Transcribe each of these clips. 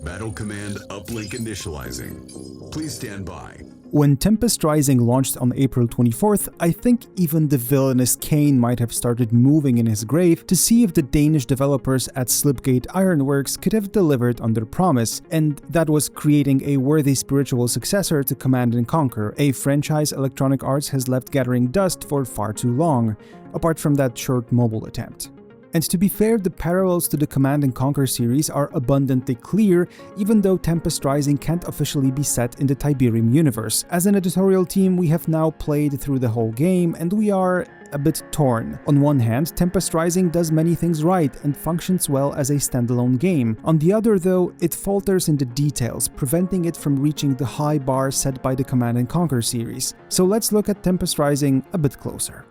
Battle command uplink initializing. Please stand by. When Tempest Rising launched on April 24th, I think even the villainous Kane might have started moving in his grave to see if the Danish developers at Slipgate Ironworks could have delivered on their promise, and that was creating a worthy spiritual successor to Command & Conquer, a franchise Electronic Arts has left gathering dust for far too long, apart from that short mobile attempt. And to be fair, the parallels to the Command & Conquer series are abundantly clear, even though Tempest Rising can't officially be set in the Tiberium universe. As an editorial team, we have now played through the whole game, and we are a bit torn. On one hand, Tempest Rising does many things right and functions well as a standalone game. On the other though, it falters in the details, preventing it from reaching the high bar set by the Command & Conquer series. So let's look at Tempest Rising a bit closer.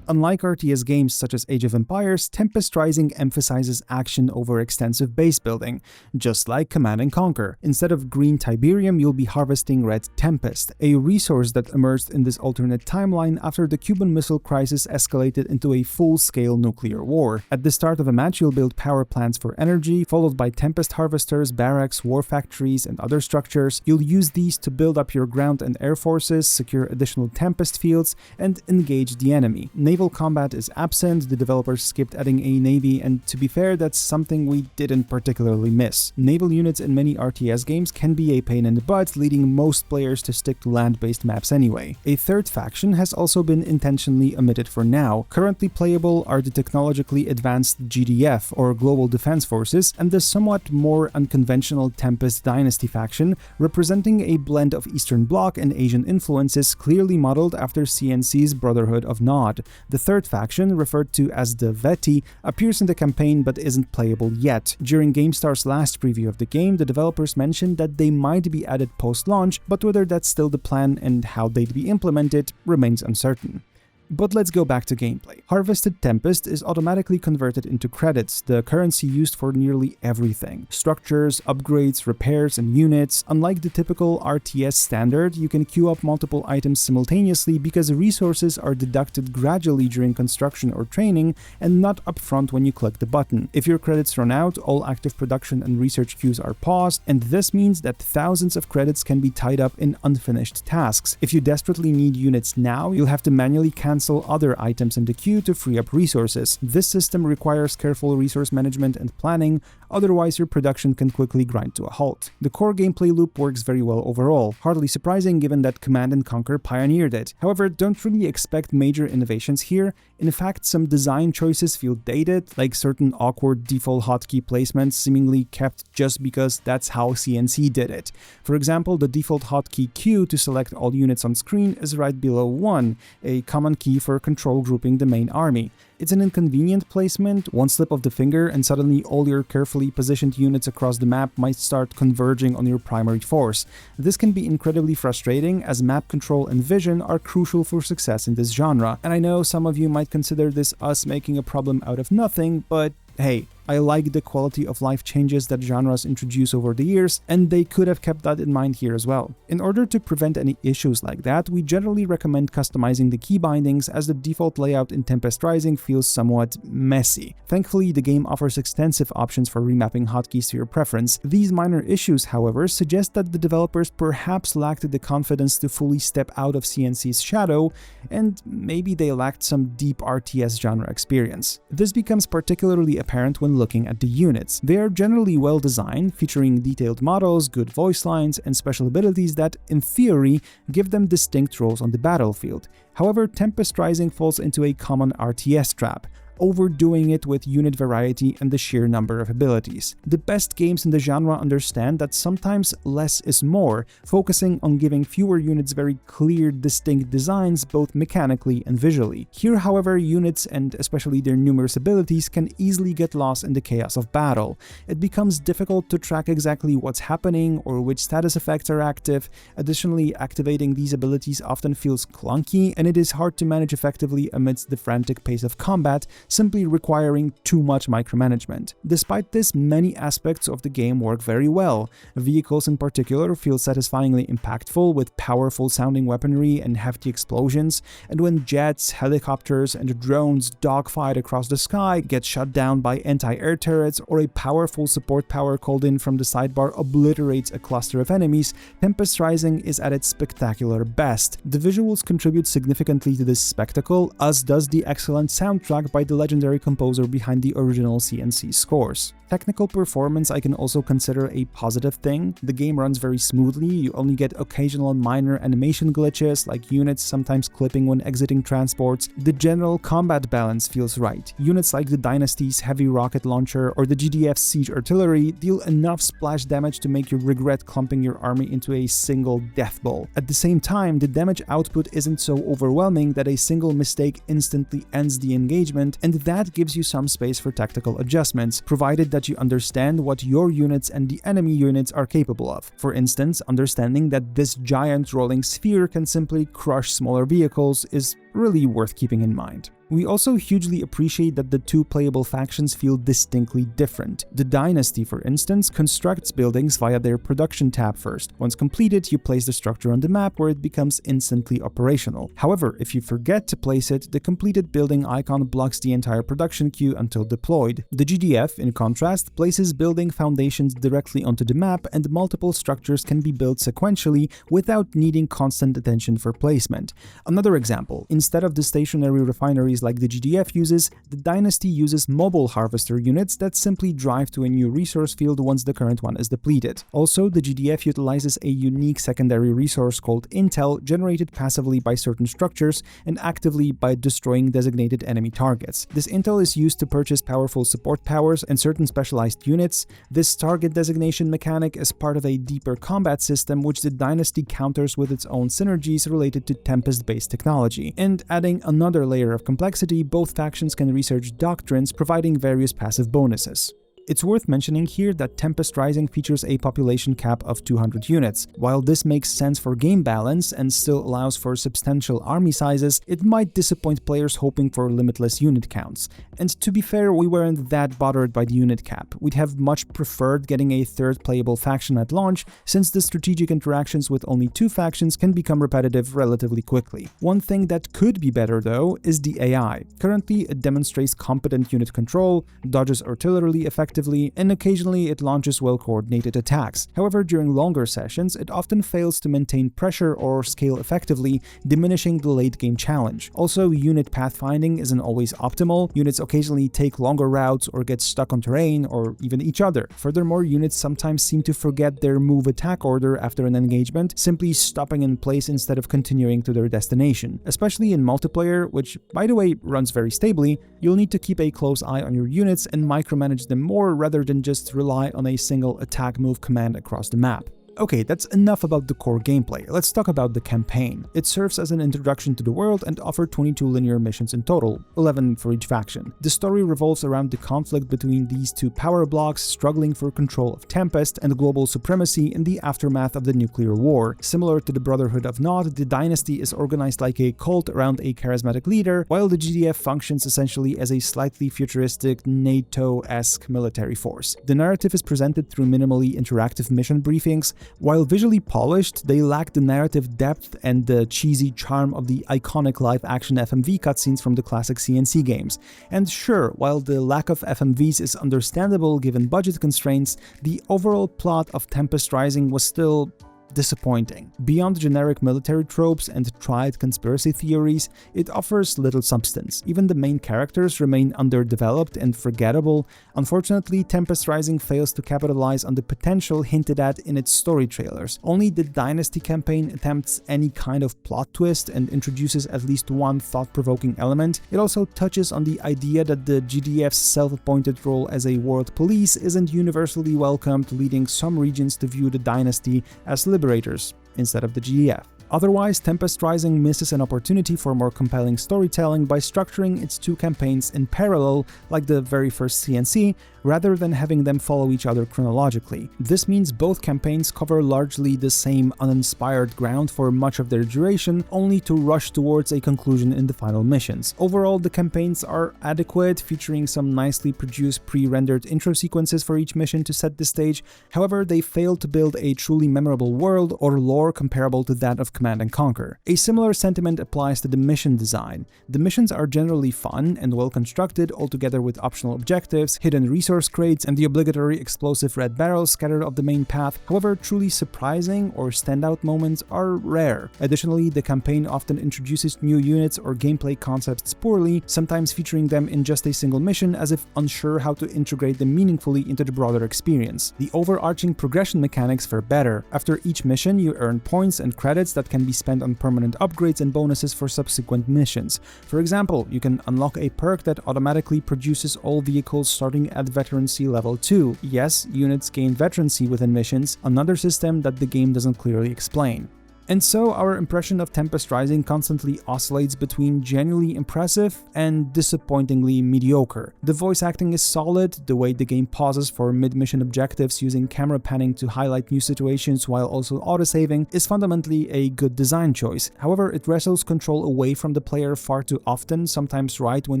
Unlike RTS games such as Age of Empires, Tempest Rising emphasizes action over extensive base building, just like Command & Conquer. Instead of green Tiberium, you'll be harvesting red Tempest, a resource that emerged in this alternate timeline after the Cuban Missile Crisis escalated into a full-scale nuclear war. At the start of a match, you'll build power plants for energy, followed by Tempest harvesters, barracks, war factories, and other structures. You'll use these to build up your ground and air forces, secure additional Tempest fields, and engage the enemy. Naval combat is absent, the developers skipped adding a navy, and to be fair, that's something we didn't particularly miss. Naval units in many RTS games can be a pain in the butt, leading most players to stick to land-based maps anyway. A third faction has also been intentionally omitted for now. Currently playable are the technologically advanced GDF, or Global Defense Forces, and the somewhat more unconventional Tempest Dynasty faction, representing a blend of Eastern Bloc and Asian influences clearly modeled after CNC's Brotherhood of Nod. The third faction, referred to as the Veti, appears in the campaign but isn't playable yet. During GameStar's last preview of the game, the developers mentioned that they might be added post-launch, but whether that's still the plan and how they'd be implemented remains uncertain. But let's go back to gameplay. Harvested Tempest is automatically converted into credits, the currency used for nearly everything. Structures, upgrades, repairs, and units. Unlike the typical RTS standard, you can queue up multiple items simultaneously because resources are deducted gradually during construction or training and not upfront when you click the button. If your credits run out, all active production and research queues are paused, and this means that thousands of credits can be tied up in unfinished tasks. If you desperately need units now, you'll have to manually cancel other items in the queue to free up resources. This system requires careful resource management and planning, otherwise your production can quickly grind to a halt. The core gameplay loop works very well overall, hardly surprising given that Command & Conquer pioneered it. However, don't really expect major innovations here. In fact, some design choices feel dated, like certain awkward default hotkey placements seemingly kept just because that's how CNC did it. For example, the default hotkey Q to select all units on screen is right below 1, a common key for control grouping the main army. It's an inconvenient placement, one slip of the finger and suddenly all your carefully positioned units across the map might start converging on your primary force. This can be incredibly frustrating as map control and vision are crucial for success in this genre, and I know some of you might consider this us making a problem out of nothing, but hey, I like the quality of life changes that genres introduce over the years, and they could have kept that in mind here as well. In order to prevent any issues like that, we generally recommend customizing the key bindings as the default layout in Tempest Rising feels somewhat messy. Thankfully, the game offers extensive options for remapping hotkeys to your preference. These minor issues, however, suggest that the developers perhaps lacked the confidence to fully step out of CNC's shadow, and maybe they lacked some deep RTS genre experience. This becomes particularly apparent when looking at the units. They are generally well designed, featuring detailed models, good voice lines, and special abilities that, in theory, give them distinct roles on the battlefield. However, Tempest Rising falls into a common RTS trap, overdoing it with unit variety and the sheer number of abilities. The best games in the genre understand that sometimes less is more, focusing on giving fewer units very clear, distinct designs both mechanically and visually. Here, however, units and especially their numerous abilities can easily get lost in the chaos of battle. It becomes difficult to track exactly what's happening or which status effects are active. Additionally, activating these abilities often feels clunky, and it is hard to manage effectively amidst the frantic pace of combat, simply requiring too much micromanagement. Despite this, many aspects of the game work very well. Vehicles in particular feel satisfyingly impactful with powerful sounding weaponry and hefty explosions, and when jets, helicopters, and drones dogfight across the sky, get shut down by anti-air turrets, or a powerful support power called in from the sidebar obliterates a cluster of enemies, Tempest Rising is at its spectacular best. The visuals contribute significantly to this spectacle, as does the excellent soundtrack by the legendary composer behind the original CNC scores. Technical performance I can also consider a positive thing. The game runs very smoothly, you only get occasional minor animation glitches, like units sometimes clipping when exiting transports. The general combat balance feels right. Units like the Dynasty's heavy rocket launcher or the GDF's siege artillery deal enough splash damage to make you regret clumping your army into a single death bowl. At the same time, the damage output isn't so overwhelming that a single mistake instantly ends the engagement, and that gives you some space for tactical adjustments, provided that you understand what your units and the enemy units are capable of. For instance, understanding that this giant rolling sphere can simply crush smaller vehicles is really worth keeping in mind. We also hugely appreciate that the two playable factions feel distinctly different. The Dynasty, for instance, constructs buildings via their production tab first. Once completed, you place the structure on the map where it becomes instantly operational. However, if you forget to place it, the completed building icon blocks the entire production queue until deployed. The GDF, in contrast, places building foundations directly onto the map, and multiple structures can be built sequentially without needing constant attention for placement. Another example, instead of the stationary refineries like the GDF uses, the Dynasty uses mobile harvester units that simply drive to a new resource field once the current one is depleted. Also, the GDF utilizes a unique secondary resource called Intel, generated passively by certain structures and actively by destroying designated enemy targets. This Intel is used to purchase powerful support powers and certain specialized units. This target designation mechanic is part of a deeper combat system which the Dynasty counters with its own synergies related to Tempest-based technology. And adding another layer of complexity, both factions can research doctrines, providing various passive bonuses. It's worth mentioning here that Tempest Rising features a population cap of 200 units. While this makes sense for game balance and still allows for substantial army sizes, it might disappoint players hoping for limitless unit counts. And to be fair, we weren't that bothered by the unit cap. We'd have much preferred getting a third playable faction at launch, since the strategic interactions with only two factions can become repetitive relatively quickly. One thing that could be better though is the AI. Currently, it demonstrates competent unit control, dodges artillery effectively, and occasionally it launches well-coordinated attacks. However, during longer sessions, it often fails to maintain pressure or scale effectively, diminishing the late-game challenge. Also, unit pathfinding isn't always optimal. Units occasionally take longer routes or get stuck on terrain or even each other. Furthermore, units sometimes seem to forget their move attack order after an engagement, simply stopping in place instead of continuing to their destination. Especially in multiplayer, which, by the way, runs very stably, you'll need to keep a close eye on your units and micromanage them more rather than just rely on a single attack move command across the map. Okay, that's enough about the core gameplay. Let's talk about the campaign. It serves as an introduction to the world and offers 22 linear missions in total, 11 for each faction. The story revolves around the conflict between these two power blocks struggling for control of Tempest and global supremacy in the aftermath of the nuclear war. Similar to the Brotherhood of Nod, the Dynasty is organized like a cult around a charismatic leader, while the GDF functions essentially as a slightly futuristic NATO-esque military force. The narrative is presented through minimally interactive mission briefings. While visually polished, they lack the narrative depth and the cheesy charm of the iconic live-action FMV cutscenes from the classic CNC games. And sure, while the lack of FMVs is understandable given budget constraints, the overall plot of Tempest Rising was still disappointing. Beyond generic military tropes and tried conspiracy theories, it offers little substance. Even the main characters remain underdeveloped and forgettable. Unfortunately, Tempest Rising fails to capitalize on the potential hinted at in its story trailers. Only the Dynasty campaign attempts any kind of plot twist and introduces at least one thought-provoking element. It also touches on the idea that the GDF's self-appointed role as a world police isn't universally welcomed, leading some regions to view the Dynasty as liberators instead of the GDF. Otherwise, Tempest Rising misses an opportunity for more compelling storytelling by structuring its two campaigns in parallel, like the very first CNC, rather than having them follow each other chronologically. This means both campaigns cover largely the same uninspired ground for much of their duration, only to rush towards a conclusion in the final missions. Overall, the campaigns are adequate, featuring some nicely produced pre-rendered intro sequences for each mission to set the stage. However, they fail to build a truly memorable world or lore comparable to that of Command & Conquer. A similar sentiment applies to the mission design. The missions are generally fun and well constructed, altogether with optional objectives, hidden resource crates, and the obligatory explosive red barrels scattered off the main path. However, truly surprising or standout moments are rare. Additionally, the campaign often introduces new units or gameplay concepts poorly, sometimes featuring them in just a single mission as if unsure how to integrate them meaningfully into the broader experience. The overarching progression mechanics fare better. After each mission, you earn points and credits that can be spent on permanent upgrades and bonuses for subsequent missions. For example, you can unlock a perk that automatically produces all vehicles starting at Veterancy level 2. Yes, units gain Veterancy within missions, another system that the game doesn't clearly explain. And so our impression of Tempest Rising constantly oscillates between genuinely impressive and disappointingly mediocre. The voice acting is solid, the way the game pauses for mid-mission objectives using camera panning to highlight new situations while also autosaving is fundamentally a good design choice. However, it wrestles control away from the player far too often, sometimes right when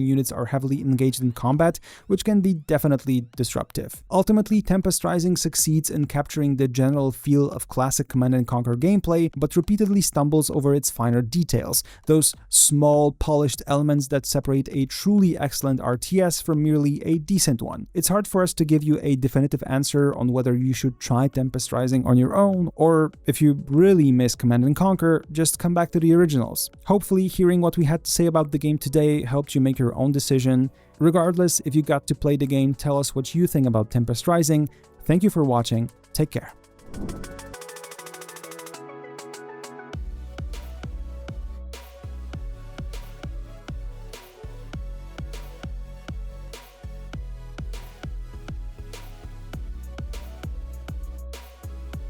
units are heavily engaged in combat, which can be definitely disruptive. Ultimately, Tempest Rising succeeds in capturing the general feel of classic Command & Conquer gameplay, but repeatedly stumbles over its finer details, those small, polished elements that separate a truly excellent RTS from merely a decent one. It's hard for us to give you a definitive answer on whether you should try Tempest Rising on your own, or if you really miss Command & Conquer, just come back to the originals. Hopefully, hearing what we had to say about the game today helped you make your own decision. Regardless, if you got to play the game, tell us what you think about Tempest Rising. Thank you for watching. Take care.